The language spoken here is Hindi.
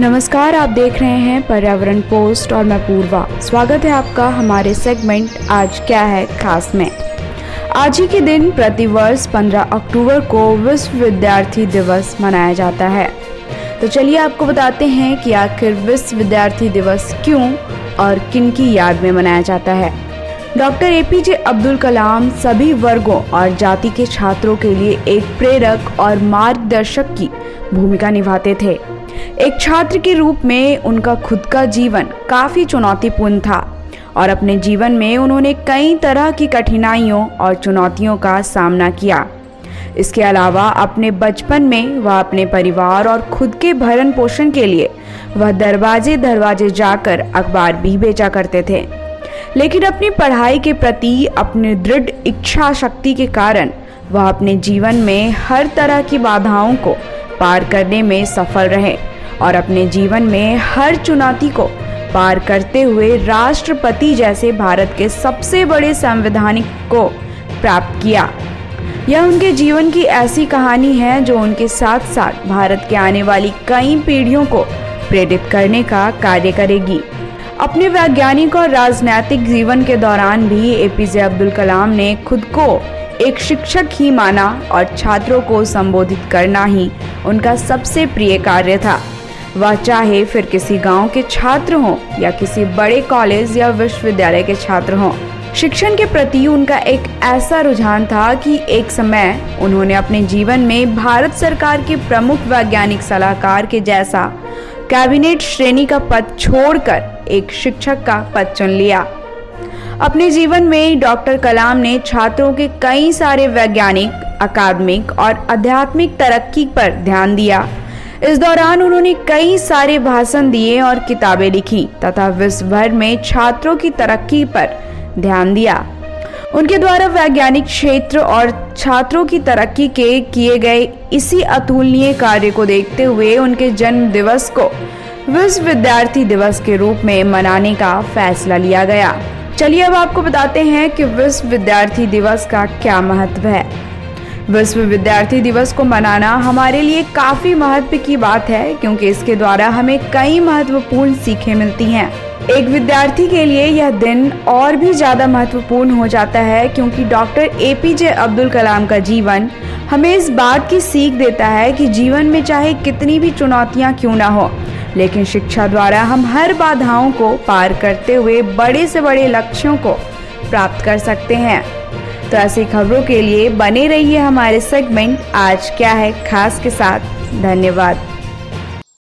नमस्कार, आप देख रहे हैं पर्यावरण पोस्ट और मैं पूर्वा। स्वागत है आपका हमारे सेगमेंट आज क्या है खास में। आज ही के दिन प्रतिवर्ष 15 अक्टूबर को विश्व विद्यार्थी दिवस मनाया जाता है। तो चलिए आपको बताते हैं कि आखिर विश्व विद्यार्थी दिवस क्यों और किन की याद में मनाया जाता है। डॉक्टर एपीजे अब्दुल कलाम सभी वर्गों और जाति के छात्रों के लिए एक प्रेरक और मार्गदर्शक की भूमिका निभाते थे। एक छात्र के रूप में उनका खुद का जीवन काफ़ी चुनौतीपूर्ण था और अपने जीवन में उन्होंने कई तरह की कठिनाइयों और चुनौतियों का सामना किया। इसके अलावा अपने बचपन में वह अपने परिवार और खुद के भरण पोषण के लिए वह दरवाजे दरवाजे जाकर अखबार भी बेचा करते थे। लेकिन अपनी पढ़ाई के प्रति अपनी दृढ़ इच्छा शक्ति के कारण वह अपने जीवन में हर तरह की बाधाओं को पार करने में सफल रहे और अपने जीवन में हर चुनौती को पार करते हुए राष्ट्रपति जैसे भारत के सबसे बड़े संवैधानिक को प्राप्त किया। यह उनके जीवन की ऐसी कहानी है जो उनके साथ साथ भारत के आने वाली कई पीढ़ियों को प्रेरित करने का कार्य करेगी। अपने वैज्ञानिक और राजनैतिक जीवन के दौरान भी एपीजे अब्दुल कलाम ने खुद को एक शिक्षक ही माना और छात्रों को संबोधित करना ही उनका सबसे प्रिय कार्य था। वह चाहे फिर किसी गांव के छात्र हों या किसी बड़े कॉलेज या विश्वविद्यालय के छात्र हों, शिक्षण के प्रति उनका एक ऐसा रुझान था कि एक समय उन्होंने अपने जीवन में भारत सरकार के प्रमुख वैज्ञानिक सलाहकार के जैसा कैबिनेट श्रेणी का पद छोड़कर एक शिक्षक का पद चुन लिया। अपने जीवन में डॉक्टर कलाम ने छात्रों के कई सारे वैज्ञानिक, अकादमिक और आध्यात्मिक तरक्की पर ध्यान दिया। इस दौरान उन्होंने कई सारे भाषण दिए और किताबें लिखी तथा विश्व भर में छात्रों की तरक्की पर ध्यान दिया। उनके द्वारा वैज्ञानिक क्षेत्र और छात्रों की तरक्की के किए गए इसी अतुलनीय कार्य को देखते हुए उनके जन्म दिवस को विश्व विद्यार्थी दिवस के रूप में मनाने का फैसला लिया गया। चलिए अब आपको बताते हैं कि विश्व विद्यार्थी दिवस का क्या महत्व है। विश्व विद्यार्थी दिवस को मनाना हमारे लिए काफ़ी महत्व की बात है क्योंकि इसके द्वारा हमें कई महत्वपूर्ण सीखें मिलती हैं। एक विद्यार्थी के लिए यह दिन और भी ज़्यादा महत्वपूर्ण हो जाता है क्योंकि डॉक्टर एपीजे अब्दुल कलाम का जीवन हमें इस बात की सीख देता है कि जीवन में चाहे कितनी भी चुनौतियाँ क्यों ना हो, लेकिन शिक्षा द्वारा हम हर बाधाओं को पार करते हुए बड़े से बड़े लक्ष्यों को प्राप्त कर सकते हैं। तो ऐसी खबरों के लिए बने रहिए हमारे सेगमेंट आज क्या है खास के साथ। धन्यवाद।